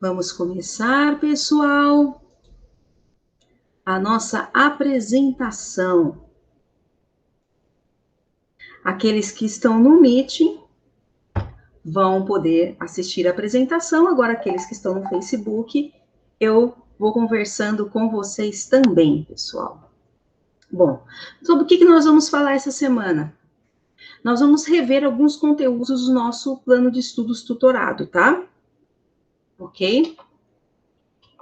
Vamos começar, pessoal, a nossa apresentação. Aqueles que estão no Meeting vão poder assistir a apresentação. Agora, aqueles que estão no Facebook, eu vou conversando com vocês também, pessoal. Bom, sobre o que nós vamos falar essa semana? Nós vamos rever alguns conteúdos do nosso plano de estudos tutorado, tá? Ok?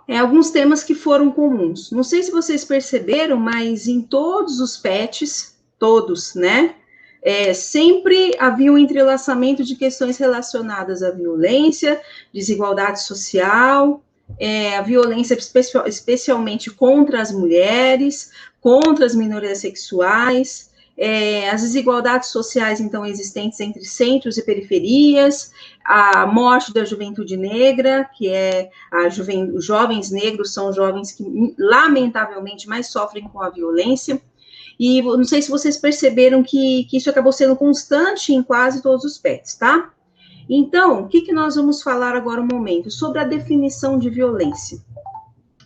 Alguns temas que foram comuns. Não sei se vocês perceberam, mas em todos os PETs, todos, né? Sempre havia um entrelaçamento de questões relacionadas à violência, desigualdade social, a violência especialmente contra as mulheres, contra as minorias sexuais, as desigualdades sociais, então, existentes entre centros e periferias, a morte da juventude negra, que os jovens negros são jovens que, lamentavelmente, mais sofrem com a violência. E não sei se vocês perceberam que isso acabou sendo constante em quase todos os PETs, tá? Então, o que nós vamos falar agora um momento? Sobre a definição de violência.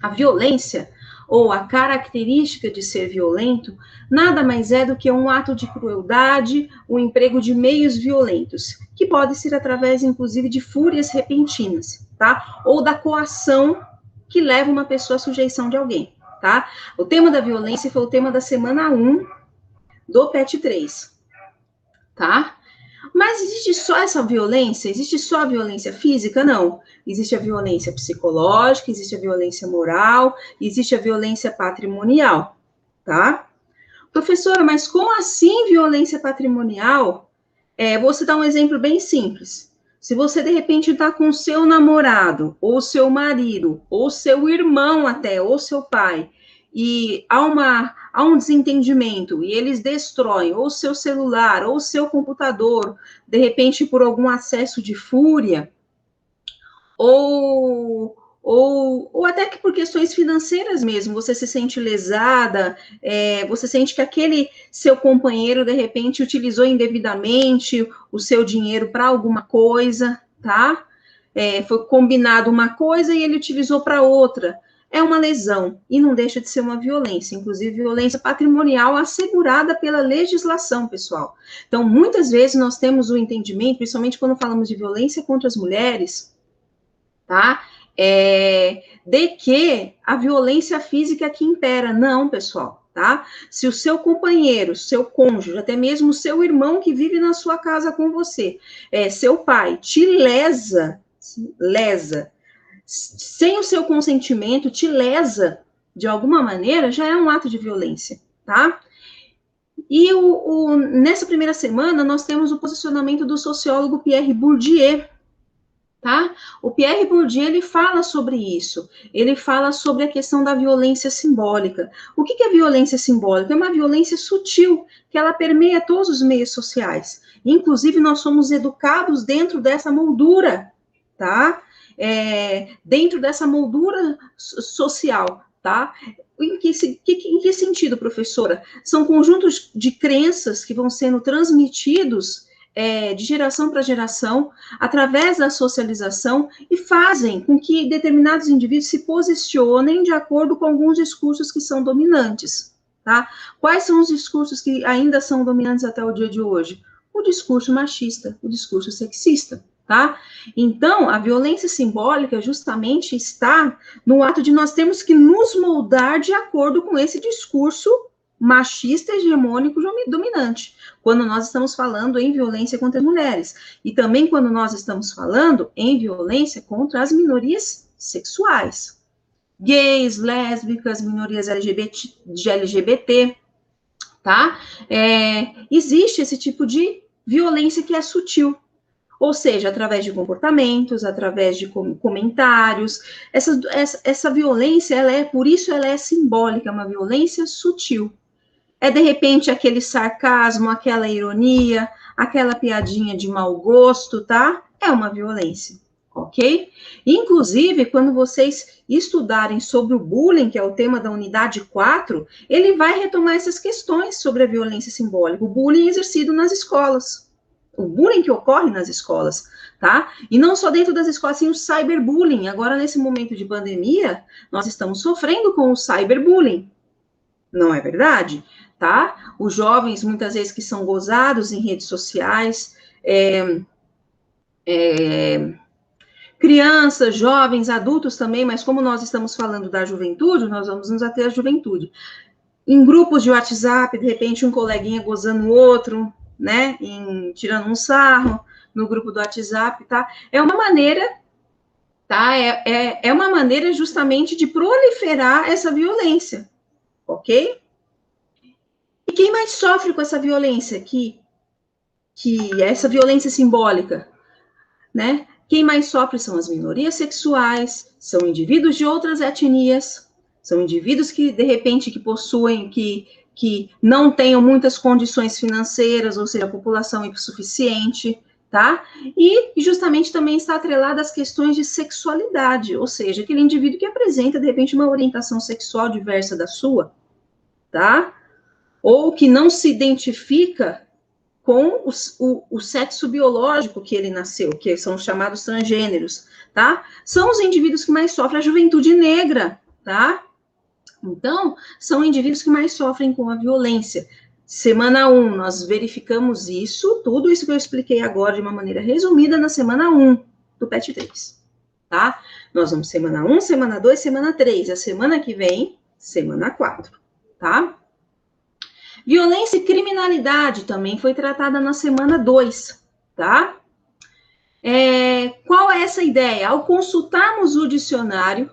A violência, ou a característica de ser violento, nada mais é do que um ato de crueldade, o emprego de meios violentos, que pode ser através, inclusive, de fúrias repentinas, tá? Ou da coação que leva uma pessoa à sujeição de alguém. Tá? O tema da violência foi o tema da semana 1 do PET 3, tá? Mas existe só essa violência? Existe só a violência física? Não. Existe a violência psicológica, existe a violência moral, existe a violência patrimonial, tá? Professora, mas como assim violência patrimonial? Vou citar um exemplo bem simples. Se você, de repente, está com seu namorado, ou seu marido, ou seu irmão até, ou seu pai, e há um desentendimento, e eles destroem ou seu celular, ou seu computador, de repente, por algum acesso de fúria, ou até que por questões financeiras mesmo, você se sente lesada, você sente que aquele seu companheiro, de repente, utilizou indevidamente o seu dinheiro para alguma coisa, tá? Foi combinado uma coisa e ele utilizou para outra. É uma lesão e não deixa de ser uma violência, inclusive violência patrimonial assegurada pela legislação, pessoal. Então, muitas vezes nós temos o entendimento, principalmente quando falamos de violência contra as mulheres, tá? De que a violência física que impera. Não, pessoal, tá? Se o seu companheiro, seu cônjuge, até mesmo o seu irmão que vive na sua casa com você, seu pai, te lesa, sem o seu consentimento, te lesa de alguma maneira, já é um ato de violência, tá? E nessa primeira semana, nós temos o posicionamento do sociólogo Pierre Bourdieu, tá? O Pierre Bourdieu, ele fala sobre isso, ele fala sobre a questão da violência simbólica. O que é violência simbólica? É uma violência sutil, que ela permeia todos os meios sociais. Inclusive, nós somos educados dentro dessa moldura, tá? Dentro dessa moldura social, tá? Em que sentido, professora? São conjuntos de crenças que vão sendo transmitidos de geração para geração, através da socialização, e fazem com que determinados indivíduos se posicionem de acordo com alguns discursos que são dominantes, tá? Quais são os discursos que ainda são dominantes até o dia de hoje? O discurso machista, o discurso sexista, tá? Então, a violência simbólica justamente está no ato de nós termos que nos moldar de acordo com esse discurso machista, hegemônico, dominante, quando nós estamos falando em violência contra as mulheres, e também quando nós estamos falando em violência contra as minorias sexuais, gays, lésbicas, minorias LGBT, tá? Existe esse tipo de violência que é sutil, ou seja, através de comportamentos, através de comentários. Essa violência, por isso ela é simbólica, é uma violência sutil. De repente, aquele sarcasmo, aquela ironia, aquela piadinha de mau gosto, tá? É uma violência, ok? Inclusive, quando vocês estudarem sobre o bullying, que é o tema da unidade 4, ele vai retomar essas questões sobre a violência simbólica, o bullying exercido nas escolas, o bullying que ocorre nas escolas, tá? E não só dentro das escolas, sim, o cyberbullying. Agora, nesse momento de pandemia, nós estamos sofrendo com o cyberbullying, não é verdade? Tá? Os jovens, muitas vezes, que são gozados em redes sociais, crianças, jovens, adultos também, mas como nós estamos falando da juventude, nós vamos nos ater à juventude. Em grupos de WhatsApp, de repente, um coleguinha gozando o outro, né, tirando um sarro no grupo do WhatsApp, tá? É uma maneira, tá? É uma maneira justamente de proliferar essa violência, ok? E quem mais sofre com essa violência? Que essa violência simbólica, né? Quem mais sofre são as minorias sexuais, são indivíduos de outras etnias, são indivíduos que, de repente, que possuem, que não tenham muitas condições financeiras, ou seja, a população insuficiente, tá? E justamente também está atrelada às questões de sexualidade, ou seja, aquele indivíduo que apresenta, de repente, uma orientação sexual diversa da sua, tá? Ou que não se identifica com o sexo biológico que ele nasceu, que são os chamados transgêneros, tá? São os indivíduos que mais sofrem, a juventude negra, tá? Então, são indivíduos que mais sofrem com a violência. Semana 1, nós verificamos isso, tudo isso que eu expliquei agora de uma maneira resumida na semana 1 do PET 3, tá? Nós vamos semana 1, semana 2, semana 3, a semana que vem, semana 4, tá? Violência e criminalidade também foi tratada na semana 2, tá? Qual é essa ideia? Ao consultarmos o dicionário,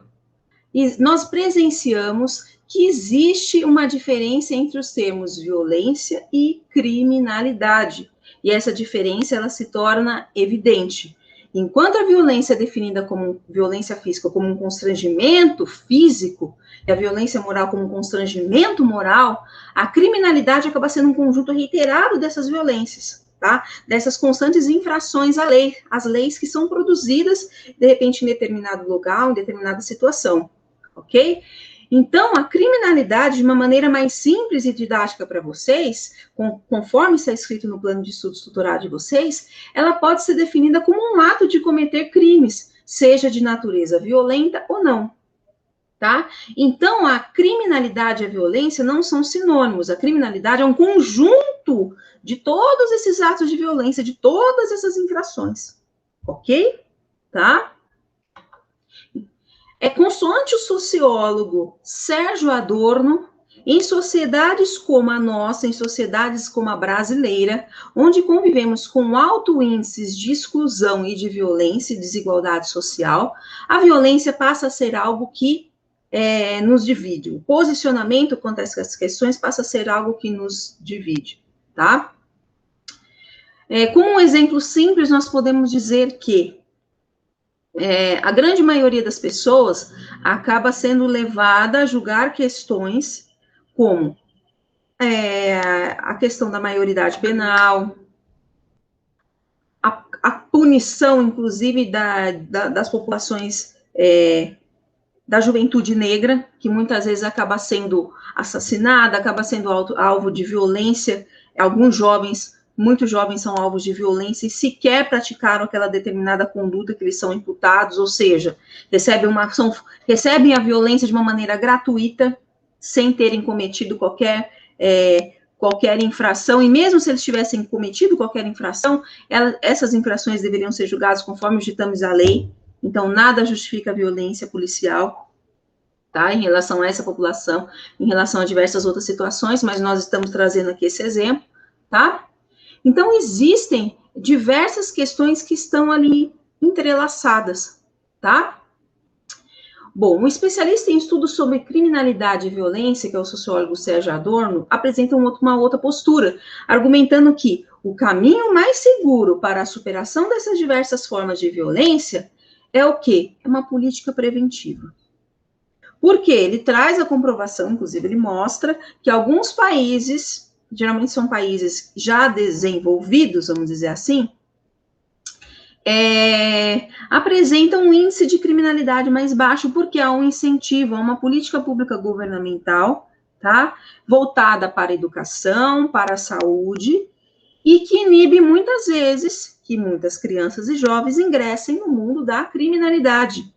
nós presenciamos que existe uma diferença entre os termos violência e criminalidade. E essa diferença, ela se torna evidente. Enquanto a violência é definida como violência física, como um constrangimento físico, e a violência moral como um constrangimento moral, a criminalidade acaba sendo um conjunto reiterado dessas violências, tá? Dessas constantes infrações à lei, as leis que são produzidas, de repente, em determinado lugar, em determinada situação, ok? Então, a criminalidade, de uma maneira mais simples e didática para vocês, conforme está escrito no plano de estudos tutorado de vocês, ela pode ser definida como um ato de cometer crimes, seja de natureza violenta ou não, tá? Então, a criminalidade e a violência não são sinônimos. A criminalidade é um conjunto de todos esses atos de violência, de todas essas infrações, ok? Tá? Consoante o sociólogo Sérgio Adorno, em sociedades como a nossa, em sociedades como a brasileira, onde convivemos com alto índices de exclusão e de violência e desigualdade social, a violência passa a ser algo que nos divide. O posicionamento quanto a essas questões passa a ser algo que nos divide, tá? Com um exemplo simples, nós podemos dizer que a grande maioria das pessoas acaba sendo levada a julgar questões como a questão da maioridade penal, a punição, inclusive, das populações da juventude negra, que muitas vezes acaba sendo assassinada, acaba sendo alvo de violência. Alguns jovens, muitos jovens são alvos de violência e sequer praticaram aquela determinada conduta que eles são imputados, ou seja, recebem a violência de uma maneira gratuita, sem terem cometido qualquer infração, e mesmo se eles tivessem cometido qualquer infração, essas infrações deveriam ser julgadas conforme os ditames da lei. Então, nada justifica a violência policial, tá? Em relação a essa população, em relação a diversas outras situações, mas nós estamos trazendo aqui esse exemplo, tá? Então, existem diversas questões que estão ali entrelaçadas, tá? Bom, um especialista em estudos sobre criminalidade e violência, que é o sociólogo Sérgio Adorno, apresenta uma outra postura, argumentando que o caminho mais seguro para a superação dessas diversas formas de violência é o quê? É uma política preventiva. Porque ele traz a comprovação, inclusive ele mostra que alguns países, geralmente são países já desenvolvidos, vamos dizer assim, apresentam um índice de criminalidade mais baixo, porque há um incentivo, há uma política pública governamental, tá? Voltada para a educação, para a saúde, e que inibe muitas vezes que muitas crianças e jovens ingressem no mundo da criminalidade,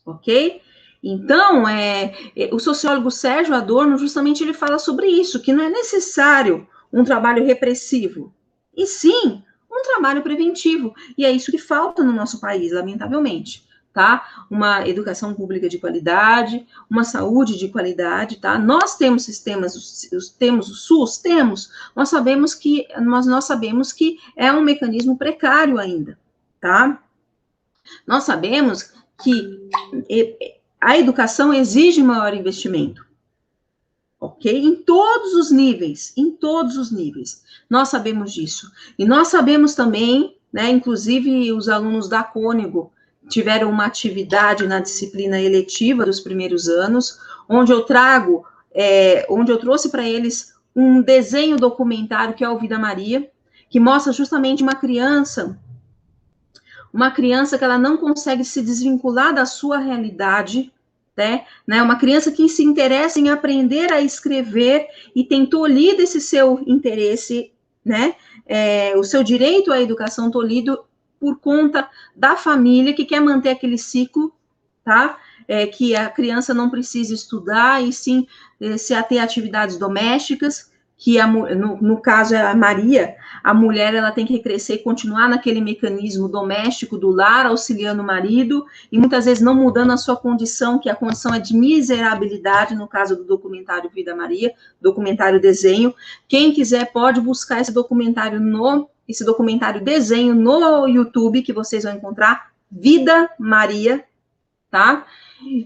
ok? Então, o sociólogo Sérgio Adorno, justamente, ele fala sobre isso, que não é necessário um trabalho repressivo, e sim um trabalho preventivo, e é isso que falta no nosso país, lamentavelmente, tá? Uma educação pública de qualidade, uma saúde de qualidade, tá? Nós temos sistemas, temos o SUS, temos, nós sabemos que é um mecanismo precário ainda, tá? Nós sabemos que a educação exige maior investimento, ok? Em todos os níveis. Nós sabemos disso. E nós sabemos também, né, inclusive os alunos da Cônigo tiveram uma atividade na disciplina eletiva dos primeiros anos, onde eu trouxe para eles um desenho documentário que é o Vida Maria, que mostra justamente uma criança que ela não consegue se desvincular da sua realidade, né? Uma criança que se interessa em aprender a escrever e tem tolhido esse seu interesse, né? O seu direito à educação tolhido por conta da família que quer manter aquele ciclo, tá? Que a criança não precisa estudar e sim se ater a atividades domésticas, que no caso é a Maria, a mulher ela tem que crescer e continuar naquele mecanismo doméstico do lar, auxiliando o marido, e muitas vezes não mudando a sua condição, que a condição é de miserabilidade, no caso do documentário Vida Maria, documentário desenho. Quem quiser pode buscar esse documentário desenho no YouTube, que vocês vão encontrar, Vida Maria, tá?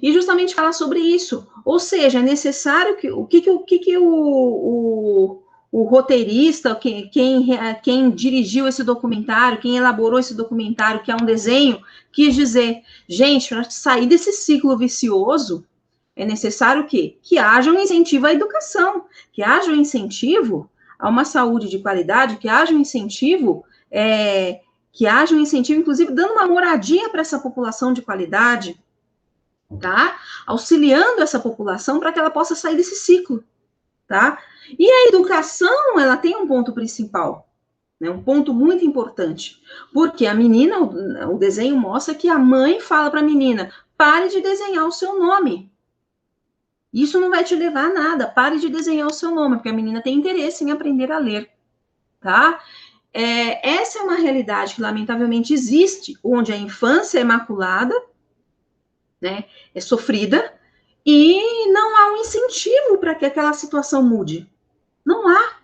E justamente falar sobre isso. Ou seja, é necessário que o roteirista, quem dirigiu esse documentário, quem elaborou esse documentário, que é um desenho, quis dizer, gente, para sair desse ciclo vicioso, é necessário que haja um incentivo à educação, que haja um incentivo a uma saúde de qualidade, que haja um incentivo, inclusive, dando uma moradia para essa população de qualidade, tá? Auxiliando essa população para que ela possa sair desse ciclo, tá? E a educação, ela tem um ponto principal, né? Um ponto muito importante, porque a menina, o desenho mostra que a mãe fala para a menina, pare de desenhar o seu nome. Isso não vai te levar a nada, pare de desenhar o seu nome, porque a menina tem interesse em aprender a ler, tá? Essa é uma realidade que, lamentavelmente, existe, onde a infância é maculada, né, é sofrida, e não há um incentivo para que aquela situação mude. Não há,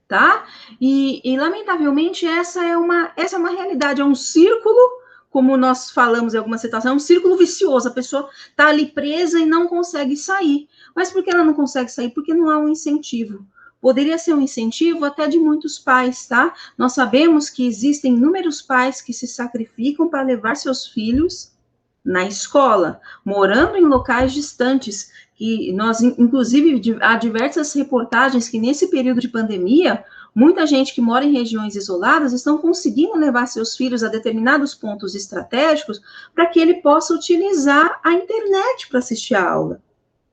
tá? E lamentavelmente, essa é uma realidade, é um círculo, como nós falamos em alguma situação, é um círculo vicioso, a pessoa está ali presa e não consegue sair. Mas por que ela não consegue sair? Porque não há um incentivo. Poderia ser um incentivo até de muitos pais, tá? Nós sabemos que existem inúmeros pais que se sacrificam para levar seus filhos na escola, morando em locais distantes, e nós, inclusive, há diversas reportagens que nesse período de pandemia, muita gente que mora em regiões isoladas estão conseguindo levar seus filhos a determinados pontos estratégicos para que ele possa utilizar a internet para assistir a aula,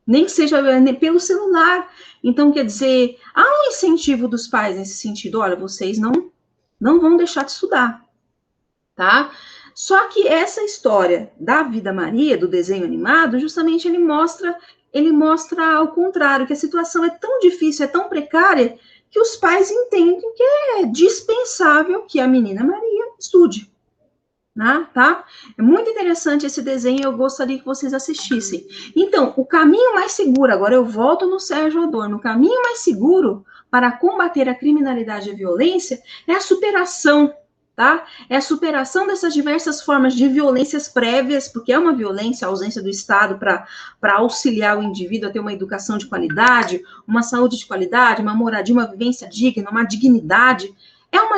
nem que seja pelo celular. Então, quer dizer, há um incentivo dos pais nesse sentido, olha, vocês não vão deixar de estudar, tá? Só que essa história da Vida Maria, do desenho animado, justamente ele mostra ao contrário, que a situação é tão difícil, é tão precária, que os pais entendem que é dispensável que a menina Maria estude, né, tá? É muito interessante esse desenho, eu gostaria que vocês assistissem. Então, o caminho mais seguro, agora eu volto no Sérgio Adorno, o caminho mais seguro para combater a criminalidade e a violência é a superação, tá? É a superação dessas diversas formas de violências prévias, porque é uma violência a ausência do Estado para auxiliar o indivíduo a ter uma educação de qualidade, uma saúde de qualidade, uma moradia, uma vivência digna, uma dignidade,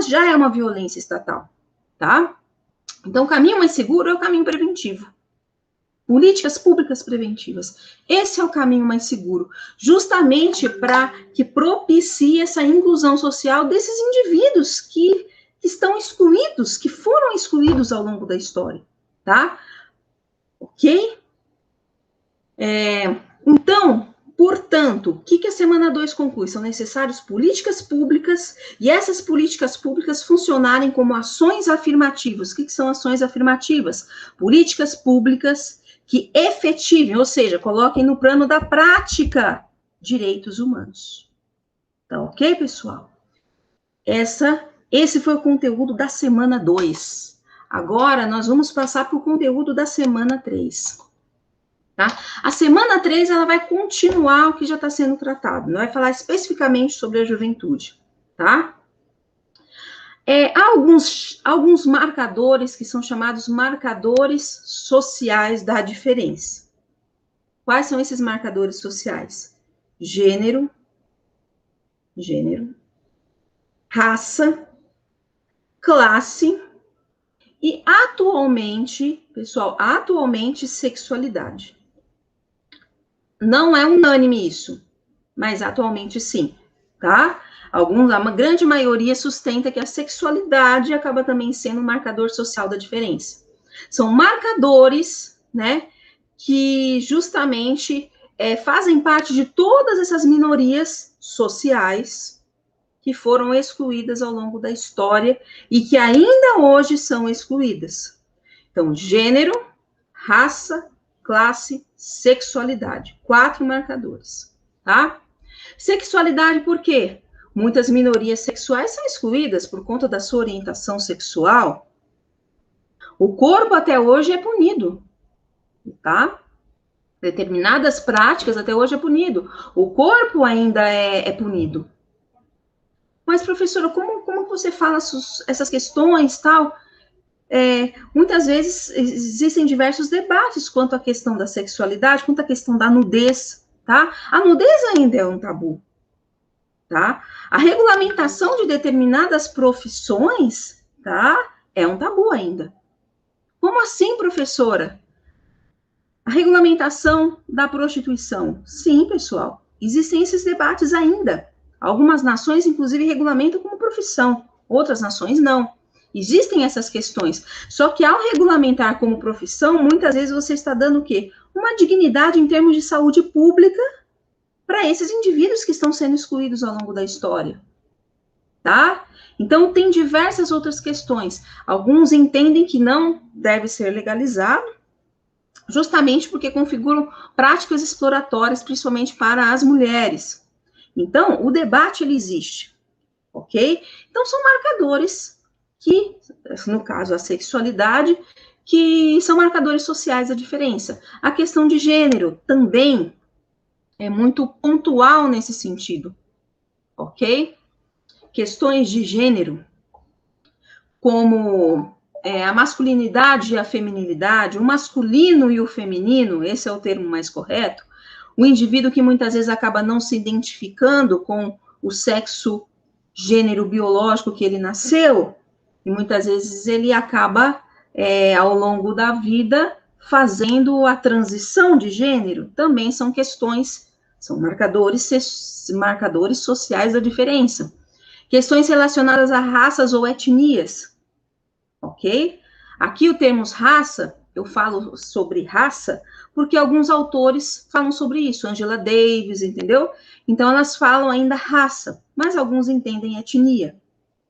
já é uma violência estatal, tá? Então, o caminho mais seguro é o caminho preventivo. Políticas públicas preventivas. Esse é o caminho mais seguro, justamente para que propicie essa inclusão social desses indivíduos que estão excluídos, que foram excluídos ao longo da história, tá? Ok? Então, Portanto, o que a semana 2 conclui? São necessárias políticas públicas e essas políticas públicas funcionarem como ações afirmativas. O que são ações afirmativas? Políticas públicas que efetivem, ou seja, coloquem no plano da prática direitos humanos. Tá ok, pessoal? Esse foi o conteúdo da semana 2. Agora, nós vamos passar para o conteúdo da semana 3. Tá? A semana 3, ela vai continuar o que já está sendo tratado, não vai falar especificamente sobre a juventude, tá? Há alguns marcadores que são chamados marcadores sociais da diferença. Quais são esses marcadores sociais? Gênero, raça, classe e atualmente, pessoal, sexualidade. Não é unânime isso, mas atualmente sim, tá? A grande maioria sustenta que a sexualidade acaba também sendo um marcador social da diferença. São marcadores, né, que justamente fazem parte de todas essas minorias sociais que foram excluídas ao longo da história e que ainda hoje são excluídas. Então, gênero, raça, classe, sexualidade. 4 marcadores, tá? Sexualidade por quê? Muitas minorias sexuais são excluídas por conta da sua orientação sexual. O corpo até hoje é punido, tá? Determinadas práticas até hoje é punido. O corpo ainda é punido. Mas, professora, como você fala essas questões, tal? Muitas vezes existem diversos debates quanto à questão da sexualidade, quanto à questão da nudez, tá? A nudez ainda é um tabu, tá? A regulamentação de determinadas profissões, tá? É um tabu ainda. Como assim, professora? A regulamentação da prostituição. Sim, pessoal, existem esses debates ainda. Algumas nações, inclusive, regulamentam como profissão, outras nações não. Existem essas questões. Só que ao regulamentar como profissão, muitas vezes você está dando o quê? Uma dignidade em termos de saúde pública para esses indivíduos que estão sendo excluídos ao longo da história. Tá? Então, tem diversas outras questões. Alguns entendem que não deve ser legalizado, justamente porque configuram práticas exploratórias, principalmente para as mulheres. Então, o debate, ele existe, ok? Então, são marcadores que, no caso, a sexualidade, que são marcadores sociais da diferença. A questão de gênero também é muito pontual nesse sentido, ok? Questões de gênero, como a masculinidade e a feminilidade, o masculino e o feminino, esse é o termo mais correto, o indivíduo que muitas vezes acaba não se identificando com o sexo, gênero biológico que ele nasceu, e muitas vezes ele acaba, ao longo da vida, fazendo a transição de gênero, também são questões, são marcadores sociais da diferença. Questões relacionadas a raças ou etnias, ok? Aqui o termo raça, eu falo sobre raça, porque alguns autores falam sobre isso, Angela Davis, entendeu? Então, elas falam ainda raça, mas alguns entendem etnia.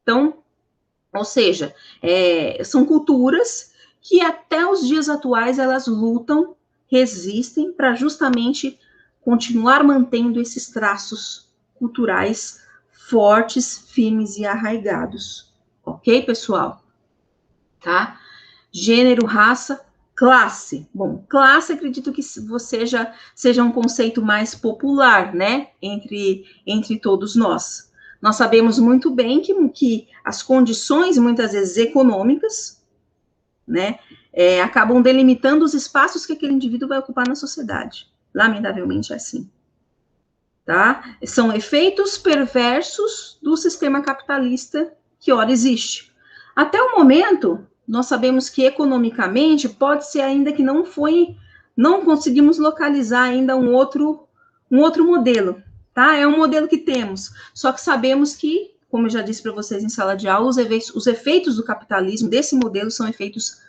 Então, ou seja, são culturas que até os dias atuais elas lutam, resistem para justamente continuar mantendo esses traços culturais fortes, firmes e arraigados. Ok, pessoal? Tá? Gênero, raça, classe. Bom, classe, acredito que seja um conceito mais popular, né, entre todos nós. Nós sabemos muito bem que as condições, muitas vezes econômicas, né, acabam delimitando os espaços que aquele indivíduo vai ocupar na sociedade. Lamentavelmente é assim. Tá? São efeitos perversos do sistema capitalista que ora existe. Até o momento, nós sabemos que economicamente pode ser ainda que não conseguimos localizar ainda um outro modelo, tá? É um modelo que temos, só que sabemos que, como eu já disse para vocês em sala de aula, os efeitos do capitalismo desse modelo são efeitos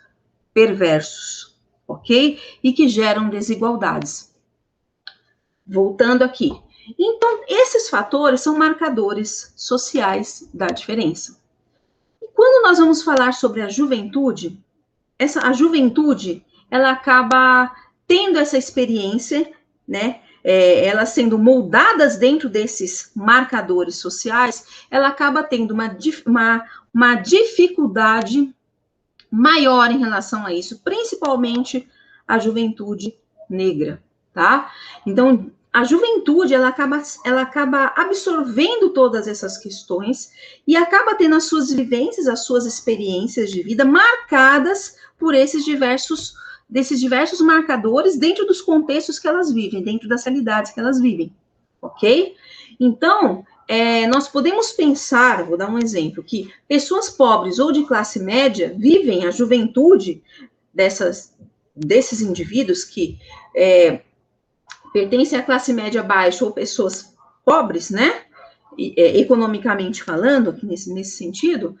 perversos, ok? E que geram desigualdades. voltando aqui. Então, esses fatores são marcadores sociais da diferença. E quando nós vamos falar sobre a juventude, a juventude, ela acaba tendo essa experiência, né? Elas sendo moldadas dentro desses marcadores sociais, ela acaba tendo uma dificuldade maior em relação a isso, principalmente a juventude negra, tá? Então, a juventude, ela acaba absorvendo todas essas questões e acaba tendo as suas vivências, as suas experiências de vida marcadas por desses diversos marcadores dentro dos contextos que elas vivem, dentro das realidades que elas vivem, ok? Então, nós podemos pensar, vou dar um exemplo, que pessoas pobres ou de classe média vivem a juventude desses indivíduos que pertencem à classe média baixa ou pessoas pobres, né? Economicamente falando, nesse sentido,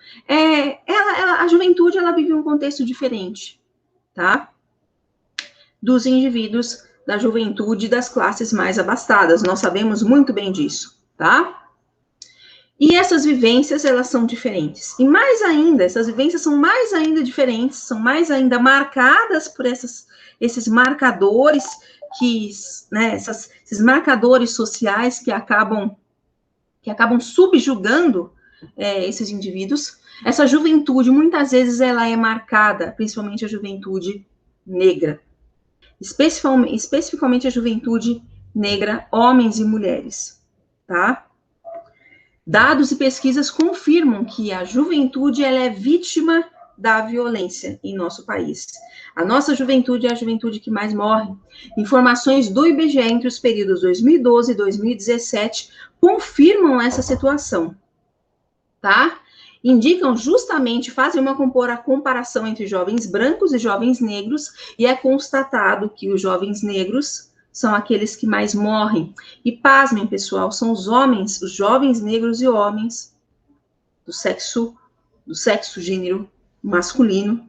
a juventude, ela vive um contexto diferente, tá? Dos indivíduos da juventude das classes mais abastadas. Nós sabemos muito bem disso, tá? E essas vivências, elas são diferentes. E mais ainda, essas vivências são mais ainda diferentes, são mais ainda marcadas por esses marcadores né, esses marcadores sociais que acabam subjugando esses indivíduos. Essa juventude, muitas vezes, ela é marcada, principalmente a juventude negra, especificamente a juventude negra, homens e mulheres, tá? Dados e pesquisas confirmam que a juventude, ela é vítima da violência em nosso país. A nossa juventude é a juventude que mais morre. Informações do IBGE entre os períodos 2012 e 2017 confirmam essa situação, tá? Indicam justamente, fazem uma comparação entre jovens brancos e jovens negros, e é constatado que os jovens negros são aqueles que mais morrem. E pasmem, pessoal, são os jovens negros e homens do sexo gênero masculino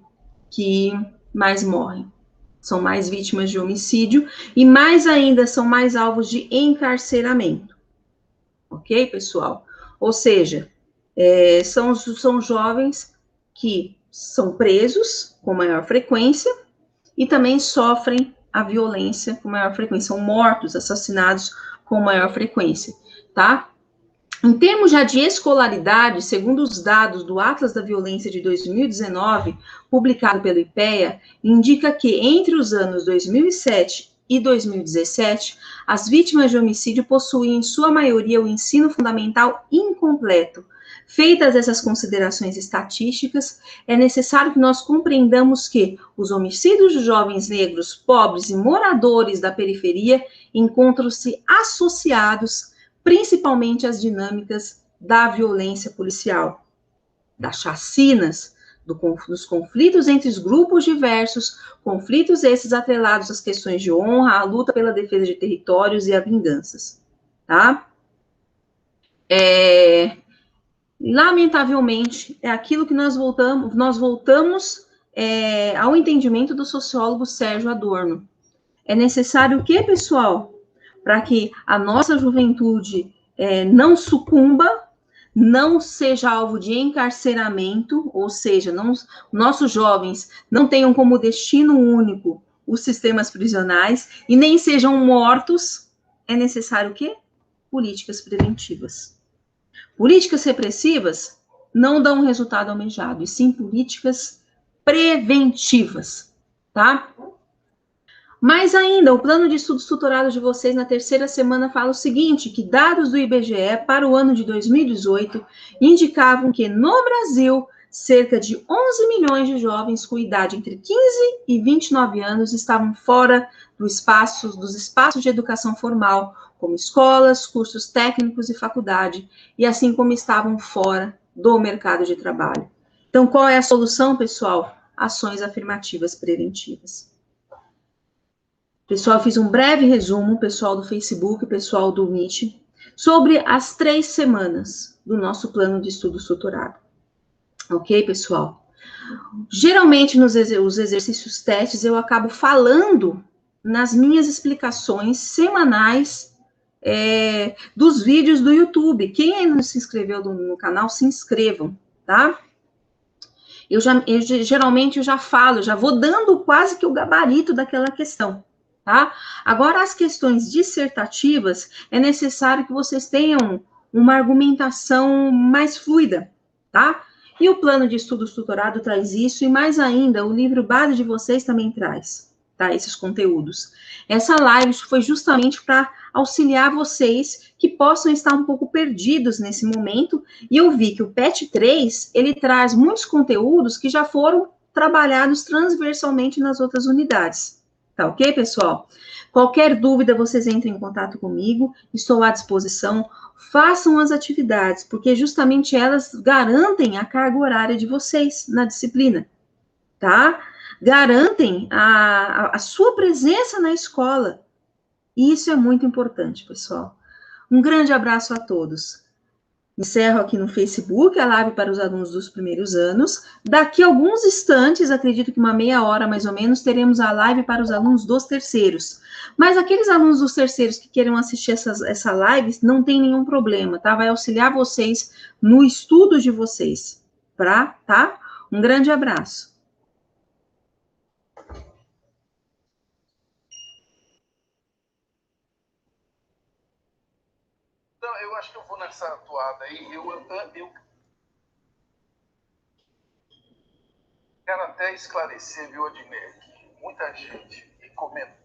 que mais morrem. São mais vítimas de homicídio e mais ainda são mais alvos de encarceramento. Ok, pessoal? Ou seja, são jovens que são presos com maior frequência e também sofrem a violência com maior frequência, são mortos, assassinados com maior frequência, tá? Em termos já de escolaridade, segundo os dados do Atlas da Violência de 2019, publicado pelo IPEA, indica que entre os anos 2007 e 2017, as vítimas de homicídio possuem, em sua maioria, o ensino fundamental incompleto. Feitas essas considerações estatísticas, é necessário que nós compreendamos que os homicídios de jovens negros, pobres e moradores da periferia encontram-se associados principalmente às dinâmicas da violência policial, das chacinas, dos conflitos entre os grupos diversos, conflitos esses atrelados às questões de honra, à luta pela defesa de territórios e a vinganças, tá? Lamentavelmente, é aquilo que nós voltamos ao entendimento do sociólogo Sérgio Adorno. É necessário o quê, pessoal? Para que a nossa juventude não sucumba, não seja alvo de encarceramento, ou seja, nossos jovens não tenham como destino único os sistemas prisionais e nem sejam mortos, é necessário o quê? Políticas preventivas. Políticas repressivas não dão o resultado almejado, e sim políticas preventivas, tá? Mais ainda, o plano de estudos tutorados de vocês na terceira semana fala o seguinte, que dados do IBGE para o ano de 2018 indicavam que no Brasil, cerca de 11 milhões de jovens com idade entre 15 e 29 anos estavam fora dos espaços de educação formal, como escolas, cursos técnicos e faculdade, e assim como estavam fora do mercado de trabalho. Então, qual é a solução, pessoal? Ações afirmativas preventivas. Pessoal, eu fiz um breve resumo, pessoal do Facebook, pessoal do Meet, sobre as 3 semanas do nosso plano de estudo tutorado. Ok, pessoal? Geralmente, os exercícios testes, eu acabo falando nas minhas explicações semanais dos vídeos do YouTube. Quem ainda não se inscreveu no canal, se inscrevam, tá? Geralmente eu já falo, já vou dando quase que o gabarito daquela questão, tá? Agora, as questões dissertativas, é necessário que vocês tenham uma argumentação mais fluida, tá? E o plano de estudos tutorado traz isso, e mais ainda, o livro base de vocês também traz, tá? Esses conteúdos. Essa live foi justamente para auxiliar vocês que possam estar um pouco perdidos nesse momento, e eu vi que o PET 3, ele traz muitos conteúdos que já foram trabalhados transversalmente nas outras unidades. Tá ok, pessoal? Qualquer dúvida, vocês entrem em contato comigo, estou à disposição. Façam as atividades, porque justamente elas garantem a carga horária de vocês na disciplina, tá? Garantem a sua presença na escola. E isso é muito importante, pessoal. Um grande abraço a todos. Encerro aqui no Facebook a live para os alunos dos primeiros anos. Daqui a alguns instantes, acredito que uma meia hora mais ou menos, teremos a live para os alunos dos terceiros. Mas aqueles alunos dos terceiros que queiram assistir essa live, não tem nenhum problema, tá? Vai auxiliar vocês no estudo de vocês, tá? Um grande abraço. Então, eu acho que eu vou nessa atuada aí. Eu quero até esclarecer, viu, Odinei, que muita gente comenta.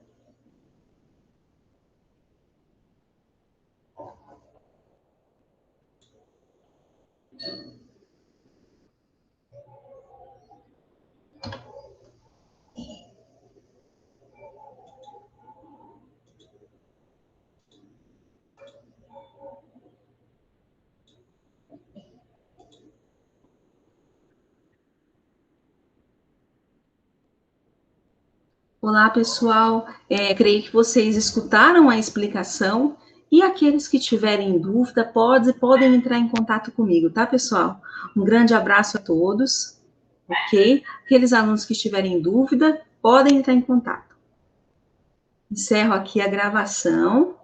Olá, pessoal. Creio que vocês escutaram a explicação e aqueles que tiverem dúvida podem entrar em contato comigo, tá, pessoal? Um grande abraço a todos, ok? Aqueles alunos que tiverem dúvida podem entrar em contato. Encerro aqui a gravação.